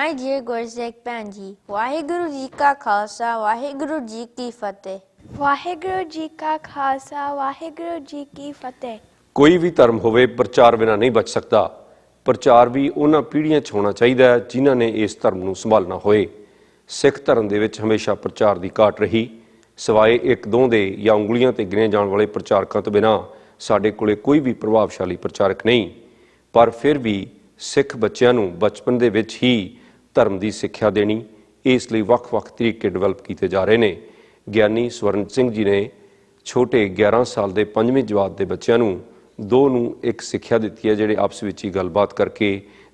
My dear Gursikh Panji, Waheguru Ji Ka Khalsa, Waheguru Ji Ki Fateh. Waheguru ji ਕਾ ਖਾਲਸਾ ਵਾਹਿਗੁਰੂ ਜੀ ਕੀ ਫਤਿਹ। ਕੋਈ ਵੀ ਧਰਮ ਹੋਵੇ ਪ੍ਰਚਾਰ ਬਿਨਾਂ ਨਹੀਂ ਬਚ ਸਕਦਾ। ਪ੍ਰਚਾਰ ਵੀ ਉਹਨਾਂ ਪੀੜ੍ਹੀਆਂ 'ਚ ਹੋਣਾ ਚਾਹੀਦਾ ਹੈ ਜਿਨ੍ਹਾਂ ਨੇ ਇਸ ਧਰਮ ਨੂੰ ਸੰਭਾਲਣਾ ਹੋਏ। ਸਿੱਖ ਧਰਮ ਦੇ ਵਿੱਚ ਹਮੇਸ਼ਾ ਪ੍ਰਚਾਰ ਦੀ ਘਾਟ ਰਹੀ। ਸਿਵਾਏ ਇੱਕ ਦੋ ਦੇ ਜਾਂ ਉਂਗਲੀਆਂ 'ਤੇ ਗਿਣੇ ਜਾਣ ਵਾਲੇ ਪ੍ਰਚਾਰਕਾਂ ਤੋਂ ਬਿਨਾਂ ਸਾਡੇ ਕੋਲੇ ਕੋਈ ਵੀ ਪ੍ਰਭਾਵਸ਼ਾਲੀ ਪ੍ਰਚਾਰਕ ਨਹੀਂ। ਪਰ ਫਿਰ ਵੀ ਸਿੱਖ ਬੱਚਿਆਂ ਨੂੰ ਬਚਪਨ ਦੇ ਵਿੱਚ ਹੀ ਧਰਮ ਦੀ ਸਿੱਖਿਆ ਦੇਣੀ, ਇਸ ਲਈ ਵੱਖ-ਵੱਖ ਤਰੀਕੇ ਡਿਵੈਲਪ ਕੀਤੇ ਜਾ ਰਹੇ ਨੇ। ਗਿਆਨੀ ਸਵਰਨ ਸਿੰਘ ਜੀ ਨੇ ਛੋਟੇ 11 ਸਾਲ ਦੇ 5ਵੀਂ ਜਮਾਤ ਦੇ ਬੱਚਿਆਂ ਨੂੰ ਨੂੰ ਇੱਕ ਸਿੱਖਿਆ ਦਿੱਤੀ ਹੈ, ਜਿਹੜੇ ਆਪਸ ਵਿੱਚ ਹੀ ਗੱਲਬਾਤ ਕਰਕੇ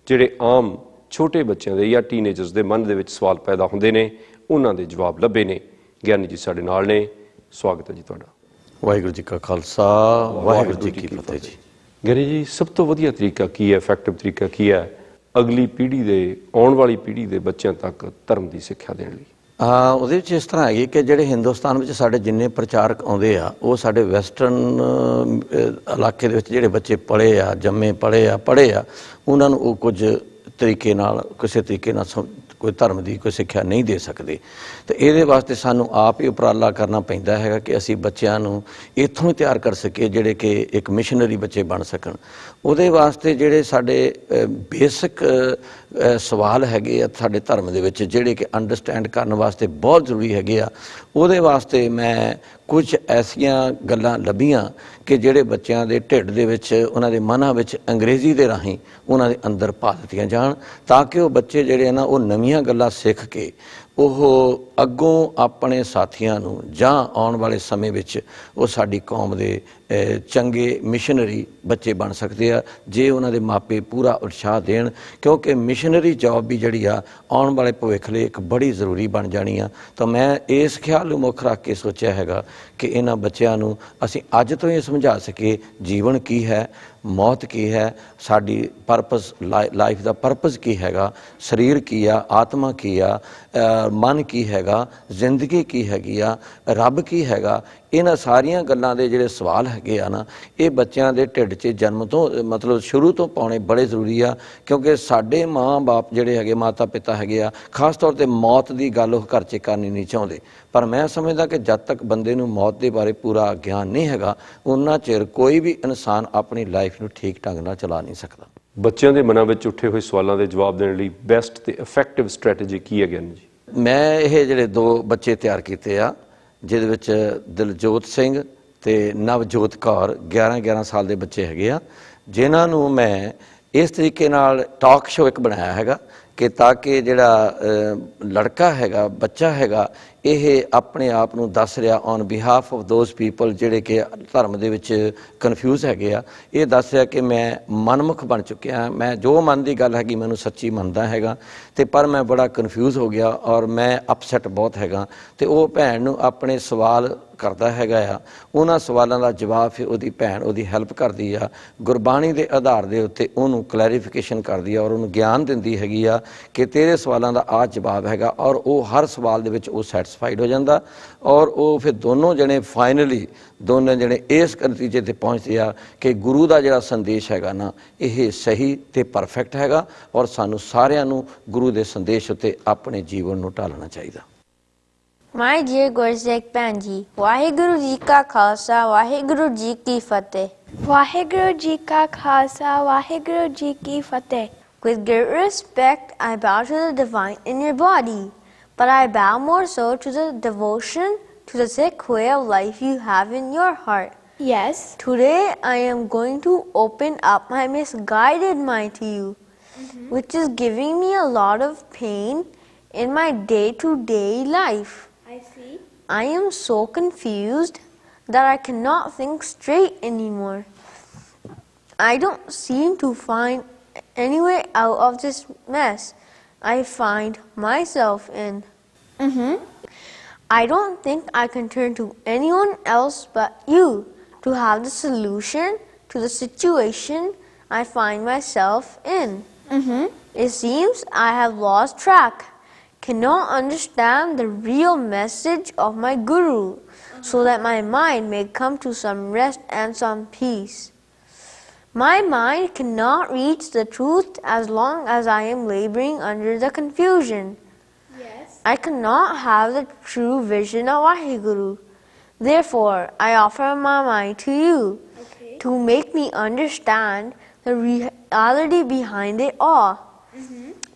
ਜਿਹੜੇ ਆਮ ਛੋਟੇ ਬੱਚਿਆਂ ਦੇ ਜਾਂ ਟੀਨੇਜਰਸ ਦੇ ਮਨ ਦੇ ਵਿੱਚ ਸਵਾਲ ਪੈਦਾ ਹੁੰਦੇ ਨੇ ਉਹਨਾਂ ਦੇ ਜਵਾਬ ਲੱਭੇ ਨੇ। ਗਿਆਨੀ ਜੀ ਸਾਡੇ ਨਾਲ ਨੇ, ਸਵਾਗਤ ਹੈ ਜੀ ਤੁਹਾਡਾ। ਵਾਹਿਗੁਰੂ ਜੀ ਕਾ ਖਾਲਸਾ ਵਾਹਿਗੁਰੂ ਜੀ ਕੀ ਫਤਿਹ ਜੀ। ਗਿਆਨੀ ਜੀ, ਸਭ ਤੋਂ ਵਧੀਆ ਤਰੀਕਾ ਕੀ ਹੈ, ਇਫੈਕਟਿਵ ਤਰੀਕਾ ਕੀ ਹੈ ਅਗਲੀ ਪੀੜ੍ਹੀ ਦੇ, ਆਉਣ ਵਾਲੀ ਪੀੜ੍ਹੀ ਦੇ ਬੱਚਿਆਂ ਤੱਕ ਧਰਮ ਦੀ ਸਿੱਖਿਆ ਦੇਣ ਲਈ? ਉਹਦੇ ਵਿੱਚ ਇਸ ਤਰ੍ਹਾਂ ਹੈਗੀ ਕਿ ਜਿਹੜੇ ਹਿੰਦੁਸਤਾਨ ਵਿੱਚ ਸਾਡੇ ਜਿੰਨੇ ਪ੍ਰਚਾਰਕ ਆਉਂਦੇ ਆ ਉਹ ਸਾਡੇ ਵੈਸਟਰਨ ਇਲਾਕੇ ਦੇ ਵਿੱਚ ਜਿਹੜੇ ਬੱਚੇ ਪੜ੍ਹੇ ਆ, ਜੰਮੇ ਪੜ੍ਹੇ ਆ ਉਹਨਾਂ ਨੂੰ ਉਹ ਕੁਝ ਤਰੀਕੇ ਨਾਲ ਕਿਸੇ ਤਰੀਕੇ ਨਾਲ ਕੋਈ ਧਰਮ ਦੀ ਕੋਈ ਸਿੱਖਿਆ ਨਹੀਂ ਦੇ ਸਕਦੇ। ਅਤੇ ਇਹਦੇ ਵਾਸਤੇ ਸਾਨੂੰ ਆਪ ਹੀ ਉਪਰਾਲਾ ਕਰਨਾ ਪੈਂਦਾ ਹੈਗਾ ਕਿ ਅਸੀਂ ਬੱਚਿਆਂ ਨੂੰ ਇੱਥੋਂ ਹੀ ਤਿਆਰ ਕਰ ਸਕੀਏ ਜਿਹੜੇ ਕਿ ਇੱਕ ਮਿਸ਼ਨਰੀ ਬੱਚੇ ਬਣ ਸਕਣ। ਉਹਦੇ ਵਾਸਤੇ ਜਿਹੜੇ ਸਾਡੇ ਬੇਸਿਕ ਸਵਾਲ ਹੈਗੇ ਆ ਸਾਡੇ ਧਰਮ ਦੇ ਵਿੱਚ ਜਿਹੜੇ ਕਿ ਅੰਡਰਸਟੈਂਡ ਕਰਨ ਵਾਸਤੇ ਬਹੁਤ ਜ਼ਰੂਰੀ ਹੈਗੇ ਆ, ਉਹਦੇ ਵਾਸਤੇ ਮੈਂ ਕੁਝ ਐਸੀਆਂ ਗੱਲਾਂ ਲੱਭੀਆਂ ਕਿ ਜਿਹੜੇ ਬੱਚਿਆਂ ਦੇ ਢਿੱਡ ਦੇ ਵਿੱਚ, ਉਹਨਾਂ ਦੇ ਮਨਾਂ ਵਿੱਚ ਅੰਗਰੇਜ਼ੀ ਦੇ ਰਾਹੀਂ ਉਹਨਾਂ ਦੇ ਅੰਦਰ ਪਾ ਦਿੱਤੀਆਂ ਜਾਣ ਤਾਂ ਕਿ ਉਹ ਬੱਚੇ ਜਿਹੜੇ ਨਾ ਉਹ ਨਵੀਆਂ ਗੱਲਾਂ ਸਿੱਖ ਕੇ ਉਹ ਅੱਗੋਂ ਆਪਣੇ ਸਾਥੀਆਂ ਨੂੰ ਜਾਂ ਆਉਣ ਵਾਲੇ ਸਮੇਂ ਵਿੱਚ ਉਹ ਸਾਡੀ ਕੌਮ ਦੇ ਚੰਗੇ ਮਿਸ਼ਨਰੀ ਬੱਚੇ ਬਣ ਸਕਦੇ ਆ ਜੇ ਉਹਨਾਂ ਦੇ ਮਾਪੇ ਪੂਰਾ ਉਤਸ਼ਾਹ ਦੇਣ, ਕਿਉਂਕਿ ਮਿਸ਼ਨਰੀ ਜੌਬ ਵੀ ਜਿਹੜੀ ਆ ਆਉਣ ਵਾਲੇ ਭਵਿੱਖ ਲਈ ਇੱਕ ਬੜੀ ਜ਼ਰੂਰੀ ਬਣ ਜਾਣੀ ਆ। ਤਾਂ ਮੈਂ ਇਸ ਖਿਆਲ ਨੂੰ ਮੁੱਖ ਰੱਖ ਕੇ ਸੋਚਿਆ ਹੈਗਾ ਕਿ ਇਹਨਾਂ ਬੱਚਿਆਂ ਨੂੰ ਅਸੀਂ ਅੱਜ ਤੋਂ ਹੀ ਸਮਝਾ ਸਕੀਏ ਜੀਵਨ ਕੀ ਹੈ, ਮੌਤ ਕੀ ਹੈ, ਸਾਡੀ ਪਰਪਸ, ਲਾਈਫ ਦਾ ਪਰਪਸ ਕੀ ਹੈਗਾ, ਸਰੀਰ ਕੀ ਆ, ਆਤਮਾ ਕੀ ਆ, ਮਨ ਕੀ ਹੈਗਾ, ਜ਼ਿੰਦਗੀ ਕੀ ਹੈਗੀ ਆ, ਰੱਬ ਕੀ ਹੈਗਾ। ਇਹਨਾਂ ਸਾਰੀਆਂ ਗੱਲਾਂ ਦੇ ਜਿਹੜੇ ਸਵਾਲ ਹੈਗੇ ਆ ਨਾ, ਇਹ ਬੱਚਿਆਂ ਦੇ ਢਿੱਡ 'ਚ ਜਨਮ ਤੋਂ ਮਤਲਬ ਸ਼ੁਰੂ ਤੋਂ ਪਾਉਣੇ ਬੜੇ ਜ਼ਰੂਰੀ ਆ, ਕਿਉਂਕਿ ਸਾਡੇ ਮਾਂ ਬਾਪ ਜਿਹੜੇ ਹੈਗੇ, ਮਾਤਾ ਪਿਤਾ ਹੈਗੇ ਆ, ਖਾਸ ਤੌਰ 'ਤੇ ਮੌਤ ਦੀ ਗੱਲ ਉਹ ਘਰ 'ਚ ਕਰਨੀ ਨਹੀਂ ਚਾਹੁੰਦੇ। ਪਰ ਮੈਂ ਸਮਝਦਾ ਕਿ ਜਦ ਤੱਕ ਬੰਦੇ ਨੂੰ ਮੌਤ ਦੇ ਬਾਰੇ ਪੂਰਾ ਗਿਆਨ ਨਹੀਂ ਹੈਗਾ ਉਨਾ ਚਿਰ ਕੋਈ ਵੀ ਇਨਸਾਨ ਆਪਣੀ ਲਾਈਫ ਨੂੰ ਠੀਕ ਢੰਗ ਨਾਲ ਚਲਾ ਨਹੀਂ ਸਕਦਾ। ਬੱਚਿਆਂ ਦੇ ਮਨਾਂ ਵਿੱਚ ਉੱਠੇ ਹੋਏ ਸਵਾਲਾਂ ਦੇ ਜਵਾਬ ਦੇਣ ਲਈ ਬੈਸਟ ਤੇ ਇਫੈਕਟਿਵ ਸਟ੍ਰੈਟਜੀ ਕੀ ਹੈ ਗਿਆਨੀ ਜੀ? ਮੈਂ ਇਹ ਜਿਹੜੇ 2 ਬੱਚੇ ਤਿਆਰ ਕੀਤੇ ਆ, ਜਿਹਦੇ ਵਿੱਚ ਦਿਲਜੋਤ ਸਿੰਘ ਅਤੇ ਨਵਜੋਤ ਕੌਰ 11 ਸਾਲ ਦੇ ਬੱਚੇ ਹੈਗੇ ਆ, ਜਿਨ੍ਹਾਂ ਨੂੰ ਮੈਂ ਇਸ ਤਰੀਕੇ ਨਾਲ ਟਾਕ ਸ਼ੋਅ ਇੱਕ ਬਣਾਇਆ ਹੈਗਾ ਕਿ ਤਾਂ ਕਿ ਜਿਹੜਾ ਲੜਕਾ ਹੈਗਾ, ਬੱਚਾ ਹੈਗਾ, ਇਹ ਆਪਣੇ ਆਪ ਨੂੰ ਦੱਸ ਰਿਹਾ on behalf of those people ਜਿਹੜੇ ਕਿ ਧਰਮ ਦੇ ਵਿੱਚ ਕਨਫਿਊਜ਼ ਹੈਗੇ ਆ, ਇਹ ਦੱਸ ਰਿਹਾ ਕਿ ਮੈਂ ਮਨਮੁਖ ਬਣ ਚੁੱਕਿਆ, ਮੈਂ ਜੋ ਮਨ ਦੀ ਗੱਲ ਹੈਗੀ ਮੈਨੂੰ ਸੱਚੀ ਮੰਨਦਾ ਹੈਗਾ, ਅਤੇ ਪਰ ਮੈਂ ਬੜਾ ਕਨਫਿਊਜ਼ ਹੋ ਗਿਆ ਔਰ ਮੈਂ ਅਪਸੈਟ ਬਹੁਤ ਹੈਗਾ। ਅਤੇ ਉਹ ਭੈਣ ਨੂੰ ਆਪਣੇ ਸਵਾਲ ਕਰਦਾ ਹੈਗਾ ਆ, ਉਹਨਾਂ ਸਵਾਲਾਂ ਦਾ ਜਵਾਬ ਫਿਰ ਉਹਦੀ ਭੈਣ ਉਹਦੀ ਹੈਲਪ ਕਰਦੀ ਆ, ਗੁਰਬਾਣੀ ਦੇ ਆਧਾਰ ਦੇ ਉੱਤੇ ਉਹਨੂੰ ਕਲੈਰੀਫਿਕੇਸ਼ਨ ਕਰਦੀ ਆ ਔਰ ਉਹਨੂੰ ਗਿਆਨ ਦਿੰਦੀ ਹੈਗੀ ਆ ਕਿ ਤੇਰੇ ਸਵਾਲਾਂ ਦਾ ਆਹ ਜਵਾਬ ਹੈਗਾ, ਔਰ ਉਹ ਹਰ ਸਵਾਲ ਦੇ ਵਿੱਚ ਉਹ ਸੈਟਿਸਫਾਈਡ ਹੋ ਜਾਂਦਾ ਔਰ ਉਹ ਫਿਰ ਦੋਨੋਂ ਜਣੇ ਫਾਈਨਲੀ ਦੋਨੋਂ ਜਣੇ ਇਸ ਨਤੀਜੇ 'ਤੇ ਪਹੁੰਚਦੇ ਆ ਕਿ ਗੁਰੂ ਦਾ ਜਿਹੜਾ ਸੰਦੇਸ਼ ਹੈਗਾ ਨਾ ਇਹ ਸਹੀ ਅਤੇ ਪਰਫੈਕਟ ਹੈਗਾ ਔਰ ਸਾਨੂੰ ਸਾਰਿਆਂ ਨੂੰ ਗੁਰੂ ਦੇ ਸੰਦੇਸ਼ ਉੱਤੇ ਆਪਣੇ ਜੀਵਨ ਨੂੰ ਢਾਲਣਾ ਚਾਹੀਦਾ। My dear Gursikh Panji, Waheguru Ji Ka Khalsa, Waheguru Ji Ki Fateh. Waheguru ji ਕਾ ਖਾਲਸਾ ਵਾਹਿਗੁਰੂ ਜੀ ਕੀ ਫਤਿਹ। With great respect, I bow to the divine in your body, but I bow more so to the devotion to the Sikh way of life you have in your heart. Yes. Today, I am going to open up my misguided mind to you, which is giving me a lot of pain in my day-to-day life. I see. I am so confused that I cannot think straight anymore. I don't seem to find any way out of this mess I find myself in. I don't think I can turn to anyone else but you to have the solution to the situation I find myself in. It seems I have lost track, cannot understand the real message of my Guru, so that my mind may come to some rest and some peace. My mind cannot reach the truth as long as I am laboring under the confusion. Yes. I cannot have the true vision of Vaheguru. Therefore, I offer my mind to you Okay. to make me understand the reality behind it all.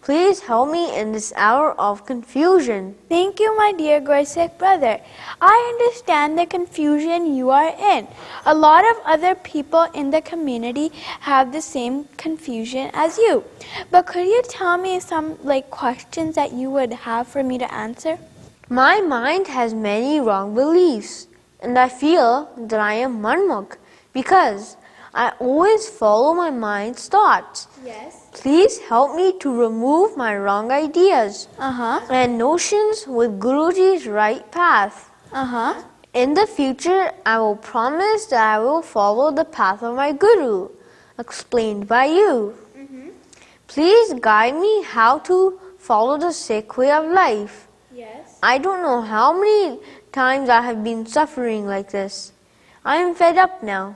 Please help me in this hour of confusion. Thank you, my dear Gursikh brother. I understand the confusion you are in. A lot of other people in the community have the same confusion as you. But could you tell me some questions that you would have for me to answer? My mind has many wrong beliefs, and I feel that I am manmukh because I always follow my mind's thoughts. Yes. Please help me to remove my wrong ideas Uh-huh. and notions with Guruji's right path. Uh-huh. In the future, I will promise that I will follow the path of my Guru, explained by you. Please guide me how to follow the Sikh way of life. Yes. I don't know how many times I have been suffering like this. I am fed up now.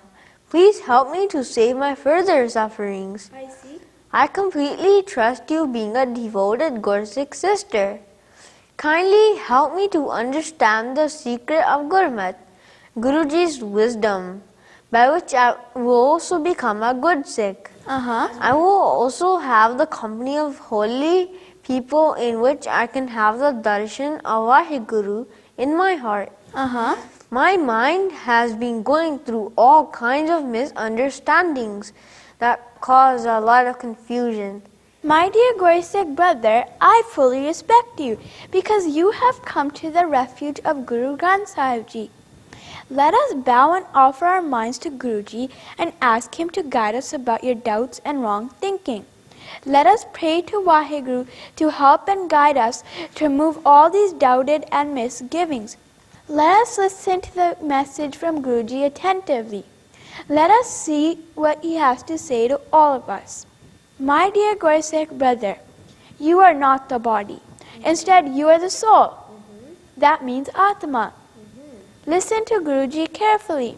Please help me to save my further sufferings. I see. I completely trust you being a devoted Gursikh sister. Kindly help me to understand the secret of Gurmat, Guruji's wisdom, by which I will also become a good Sikh. Uh-huh. I will also have the company of holy people in which I can have the darshan of Vaheguru in my heart. Uh-huh. My mind has been going through all kinds of misunderstandings that cause a lot of confusion. My dear Gursikh brother, I fully respect you because you have come to the refuge of Guru Granth Sahib Ji. Let us bow and offer our minds to Guruji and ask him to guide us about your doubts and wrong thinking. Let us pray to Vaheguru to help and guide us to remove all these doubted and misgivings. Let us listen to the message from Guruji attentively. Let us see what he has to say to all of us. My dear Gursikh brother, you are not the body. Instead, you are the soul. That means Atma. Listen to Guruji carefully.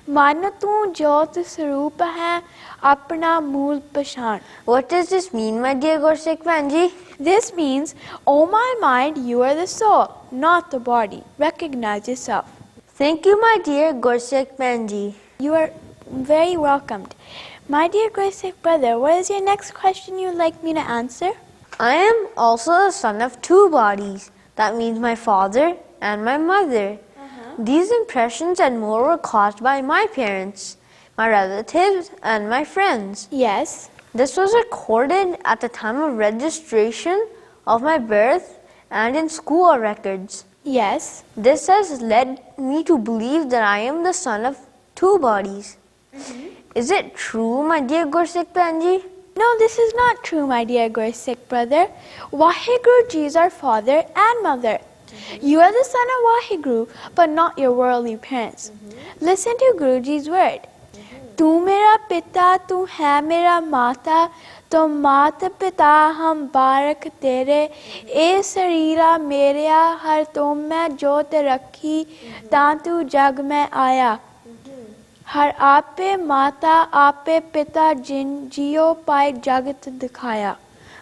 Man tu jyot saroop hai, apna mool pashan. What does this mean, my dear Gursikh Panji? This means, oh my mind, you are the soul, not the body. Recognize yourself. Thank you, my dear Gursikh Panji. You are very welcomed. My dear Gursikh brother, what is your next question you would like me to answer? I am also the son of two bodies. That means my father and my mother. These impressions and more were caused by my parents, my relatives, and my friends. Yes. This was recorded at the time of registration of my birth and in school records. Yes. This has led me to believe that I am the son of two bodies. Is it true, my dear Gursikh Panji? No, this is not true, my dear Gursikh brother. Vaheguru Ji is our father and mother. You are the son of Vaheguru, but not your worldly parents. Listen to Guruji's word. Tu mera pita, tu hai mera mata, to mata pita hum barak tere, e sarira meria har tum mein jot rakhi, taan tu jag mein aya. Har ape mata, ape pita jin jiyo pai jagat dikhaya.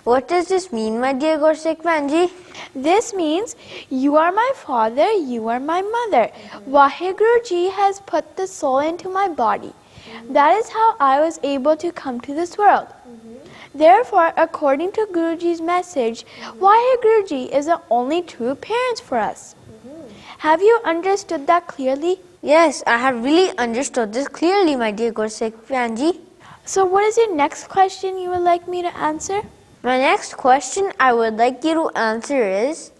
What does this mean, my dear Gursikh Panji? This means, you are my father, you are my mother. Vaheguru Ji has put the soul into my body. That is how I was able to come to this world. Therefore, according to Guruji's message, Vaheguru Ji is the only true parents for us. Have you understood that clearly? Yes, I have really understood this clearly, my dear Gursikh Panji. So what is your next question you would like me to answer? My next question I would like you to answer is,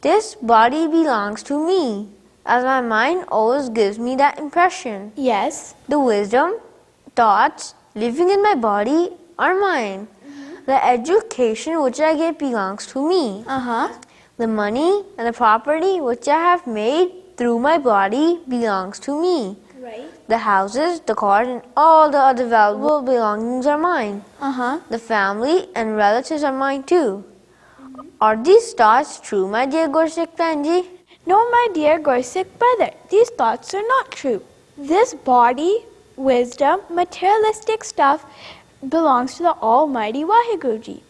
this body belongs to me, as my mind always gives me that impression. Yes. The wisdom, thoughts living in my body are mine. The education which I get belongs to me. Uh-huh. The money and the property which I have made through my body belongs to me. Right. The houses, the cars, and all the other valuable belongings are mine. Uh-huh. The family and relatives are mine too. Are these thoughts true, my dear Gursikh Panji? No, my dear Gursikh brother, these thoughts are not true. This body, wisdom, materialistic stuff belongs to the Almighty Waheguru Ji.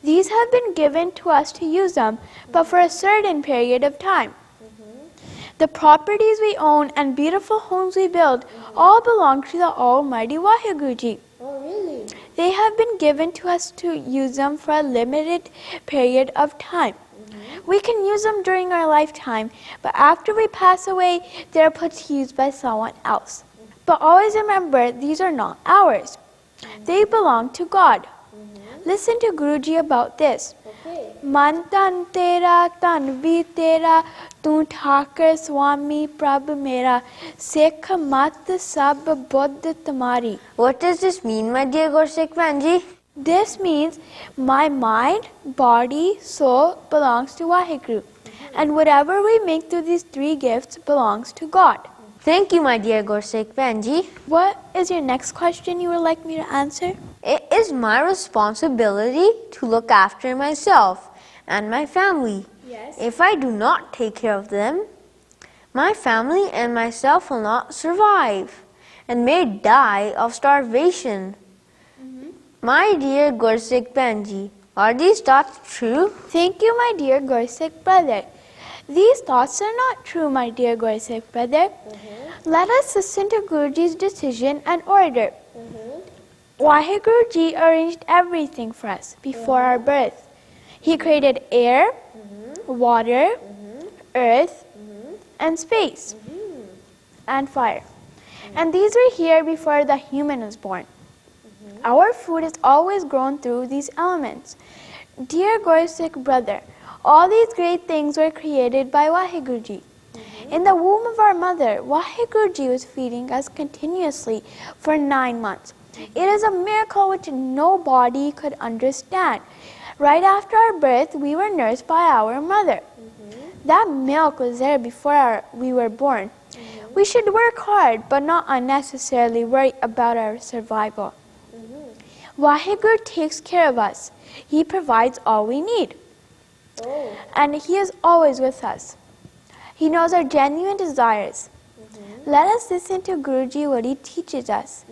These have been given to us to use them, but for a certain period of time. The properties we own and beautiful homes we build all belong to the Almighty Waheguru Ji. Oh, really? They have been given to us to use them for a limited period of time. We can use them during our lifetime, but after we pass away, they are put to use by someone else. But always remember, these are not ours. They belong to God. Listen to Guruji about this. Okay. Man tan tera, tan vi tera, tu thakar swami prabh mera, sikh mat sab buddh tamari. What does this mean, my dear Gursikh Panji? This means my mind, body, soul belongs to Waheguru, and whatever we make through these three gifts belongs to God. Thank you, my dear Gursikh Panji. What is your next question you would like me to answer? It is my responsibility to look after myself and my family. Yes. If I do not take care of them, my family and myself will not survive and may die of starvation. My dear Gursikh Panji, are these thoughts true? Thank you, my dear Gursikh brother. These thoughts are not true, my dear Gursikh brother. Let us listen to Guruji's decision and order. Waheguru Ji arranged everything for us before our birth. He created air, water, earth, and space, and fire. And these were here before the human was born. Our food is always grown through these elements. Dear Gursikh brother, all these great things were created by Waheguru Ji. In the womb of our mother, Waheguru Ji was feeding us continuously for 9 months. It is a miracle which nobody could understand. Right after our birth, we were nursed by our mother. That milk was there before we were born. We should work hard, but not unnecessarily worry about our survival. Waheguru takes care of us. He provides all we need. And He is always with us. He knows our genuine desires. Let us listen to Guruji what He teaches us.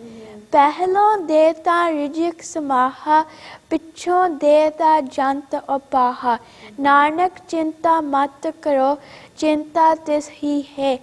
Pehlon deta rijik samaha, pichon deta janta opaha, nanak chinta mat karo, chinta tis hi hai,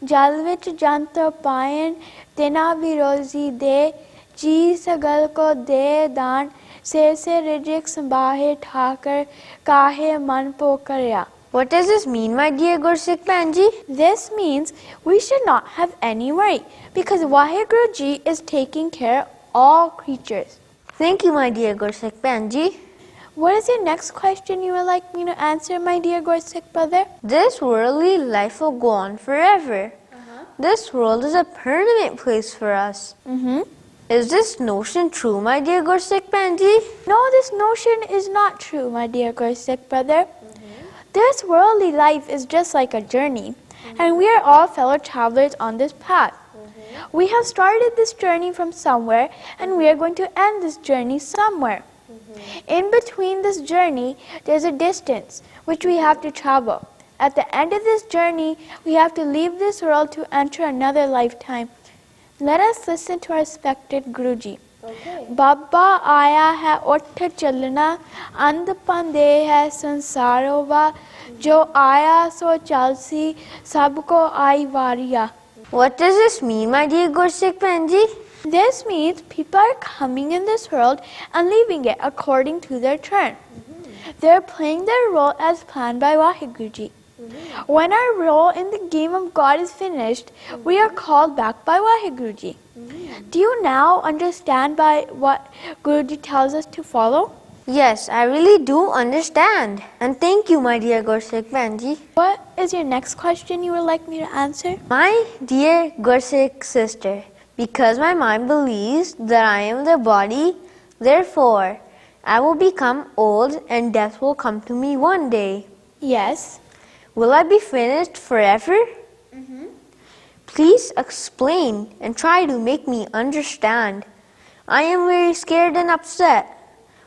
jal vich janta payan, tina virozi de, जी सगल को दे दान से रिजिक संभाहे ठाकर काहे मन पोकरिया. What does this mean, my dear Gursikh Panji? This means we should not have any worry because Waheguru Ji is taking care of all creatures. Thank you, my dear Gursikh Panji. What is your next question you would like me to answer, my dear Gursikh brother? This worldly life will go on forever. This world is a permanent place for us. Is this notion true, my dear Gursikh Panji? No, this notion is not true, my dear Gursikh brother. This worldly life is just like a journey, and we are all fellow travelers on this path. We have started this journey from somewhere, and we are going to end this journey somewhere. In between this journey, there's a distance which we have to travel. At the end of this journey, we have to leave this world to enter another lifetime. Let us listen to our respected Guruji. Baba आया है उठ चलना अंध पंदे है संसारोवा जो आया सो चलसी सबको आई वारिया. What does this mean, my dear Gursikh Panji? This means people are coming in this world and leaving it according to their turn. They are playing their role as planned by Waheguru Ji. When our role in the game of God is finished, we are called back by Waheguru Ji. Do you now understand by what Guruji tells us to follow? Yes, I really do understand. And thank you, my dear Gursikh Panji. What is your next question you would like me to answer? My dear Gursikh sister, because my mind believes that I am the body, therefore I will become old and death will come to me one day. Yes. Will I be finished forever? Please explain and try to make me understand. I am very scared and upset.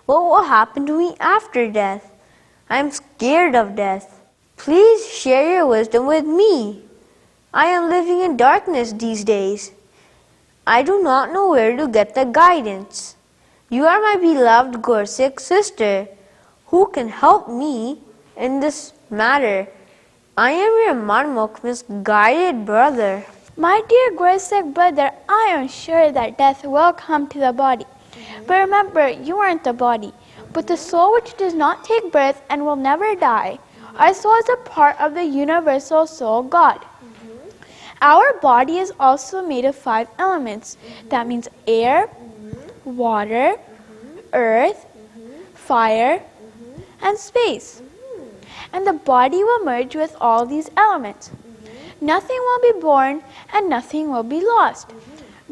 What will happen to me after death? I am scared of death. Please share your wisdom with me. I am living in darkness these days. I do not know where to get the guidance. You are my beloved Gursikh sister. Who can help me in this matter? I am your Manmukh misguided brother. My dear Gursikh brother, I am sure that death will come to the body. But remember, you aren't the body, but the soul which does not take birth and will never die. Our soul is a part of the universal soul God. Our body is also made of 5 elements. That means air, water, earth, fire, and space. And the body will merge with all these elements. Nothing will be born and nothing will be lost.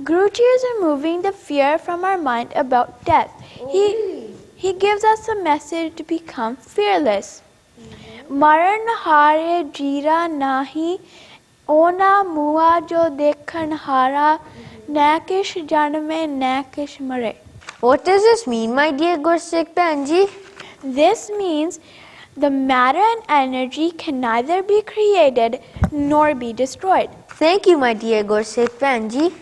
Guruji is removing the fear from our mind about death. He gives us a message to become fearless. Maran hare jira nahi, ona mua jo dekhan hara, nakish janme nakish mare. What does this mean, my dear Gursikh Banji? This means the matter and energy can neither be created nor be destroyed. Thank you, my dear Gursikh Banji.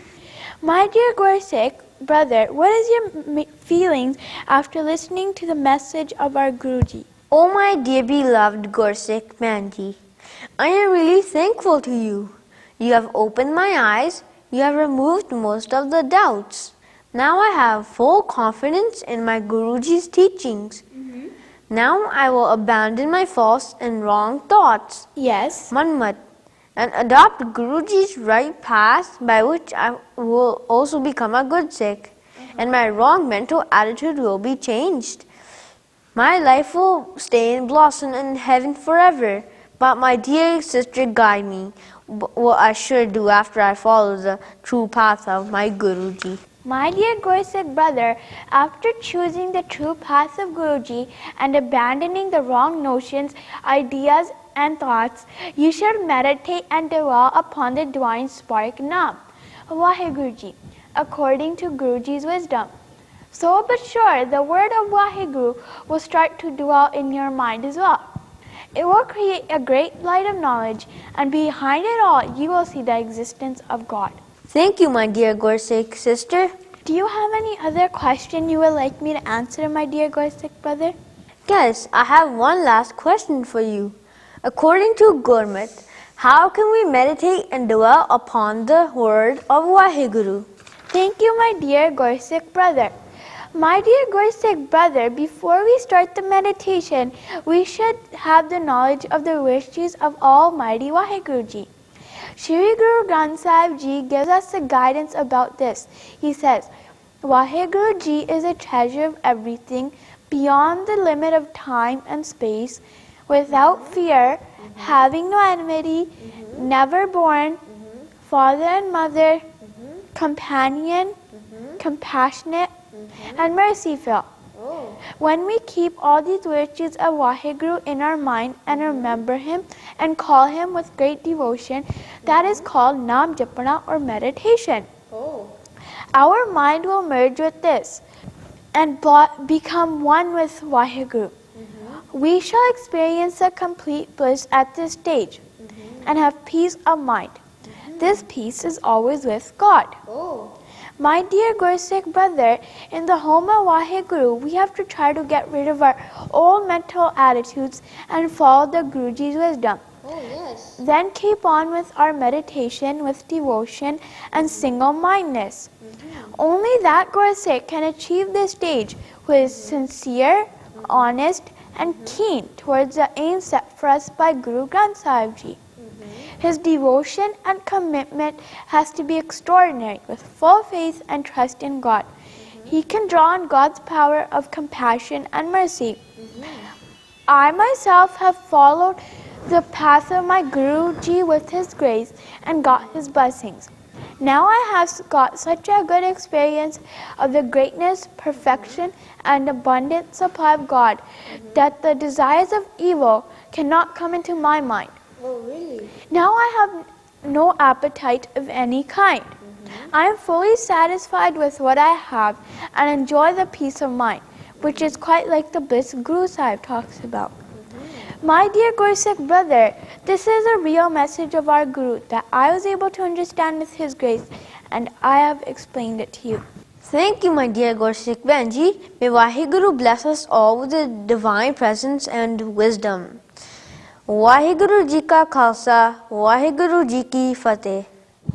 My dear Gursikh brother, what is your feelings after listening to the message of our Guruji? Oh, my dear beloved Gursikh Banji, I am really thankful to you. You have opened my eyes. You have removed most of the doubts. Now I have full confidence in my Guruji's teachings. Now I will abandon my false and wrong thoughts, Yes. Manmat, and adopt Guruji's right path, by which I will also become a good Sikh, and my wrong mental attitude will be changed. My life will stay and blossom in heaven forever. But my dear sister, guide me what I should do after I follow the true path of my Guruji. My dear Gursikh brother, after choosing the true path of Guruji and abandoning the wrong notions, ideas and thoughts, you should meditate and dwell upon the divine spark Naam, Vaheguruji, according to Guruji's wisdom. So but sure, the word of Vaheguru will start to dwell in your mind as well. It will create a great light of knowledge, and behind it all, you will see the existence of God. Thank you, my dear Gursikh sister. Do you have any other question you would like me to answer, my dear Gursikh brother? Yes, I have one last question for you. According to Gurmat, how can we meditate and dwell upon the word of Vaheguru? Thank you, my dear Gursikh brother. My dear Gursikh brother, before we start the meditation, we should have the knowledge of the virtues of Almighty Vaheguruji. Shri Guru Granth Sahib Ji gives us the guidance about this. He says, Vaheguru Ji is a treasure of everything, beyond the limit of time and space, without fear, having no enmity, never born, father and mother, companion, compassionate, and merciful. When we keep all these virtues of Vaheguru in our mind and remember Him and call Him with great devotion, that is called Naam Japana or meditation. Our mind will merge with this and become one with Vaheguru. We shall experience a complete bliss at this stage and have peace of mind. This peace is always with God. My dear Gursikh brother, in the home of Vaheguru, we have to try to get rid of our old mental attitudes and follow the Guruji's wisdom. Then keep on with our meditation with devotion and single-mindedness. Only that Gursikh can achieve this stage who is sincere, honest, and keen towards the aim set for us by Guru Granth Sahib Ji. His devotion and commitment has to be extraordinary, with full faith and trust in God. He can draw on God's power of compassion and mercy. I myself have followed the path of my Guruji with his grace and got his blessings. Now I have got such a good experience of the greatness, perfection, and abundant supply of God that the desires of evil cannot come into my mind. Now I have no appetite of any kind. I am fully satisfied with what I have and enjoy the peace of mind, which is quite like the bliss Guru Sahib talks about. My dear Gursikh brother, this is a real message of our Guru that I was able to understand with his grace and I have explained it to you. Thank you, my dear Gursikh Benji. May Waheguru bless us all with the divine presence and wisdom. Waheguru Ji Ka Khalsa, Waheguru Ji Ki Fateh.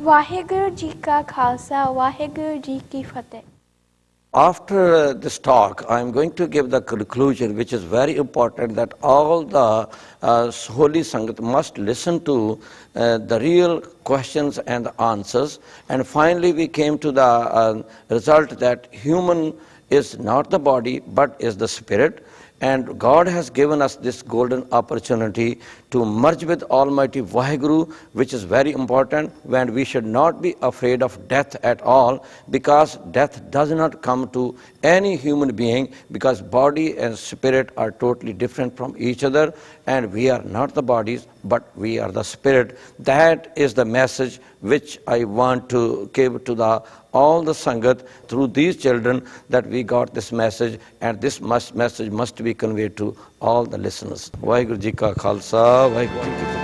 Waheguru Ji Ka Khalsa, Waheguru Ji Ki Fateh. After this talk, I am going to give the conclusion, which is very important, that all the Holy Sangat must listen to the real questions and the answers. And finally, we came to the result that human is not the body, but is the spirit. And God has given us this golden opportunity to merge with Almighty Vaheguru, which is very important, when we should not be afraid of death at all, because death does not come to any human being, because body and spirit are totally different from each other, and we are not the bodies, but we are the spirit. That is the message which I want to give to all the Sangat through these children, that we got this message, and this message must be conveyed to all the listeners. Vaheguru Ji Ka Khalsa, Vaheguru Ji Ki Fateh.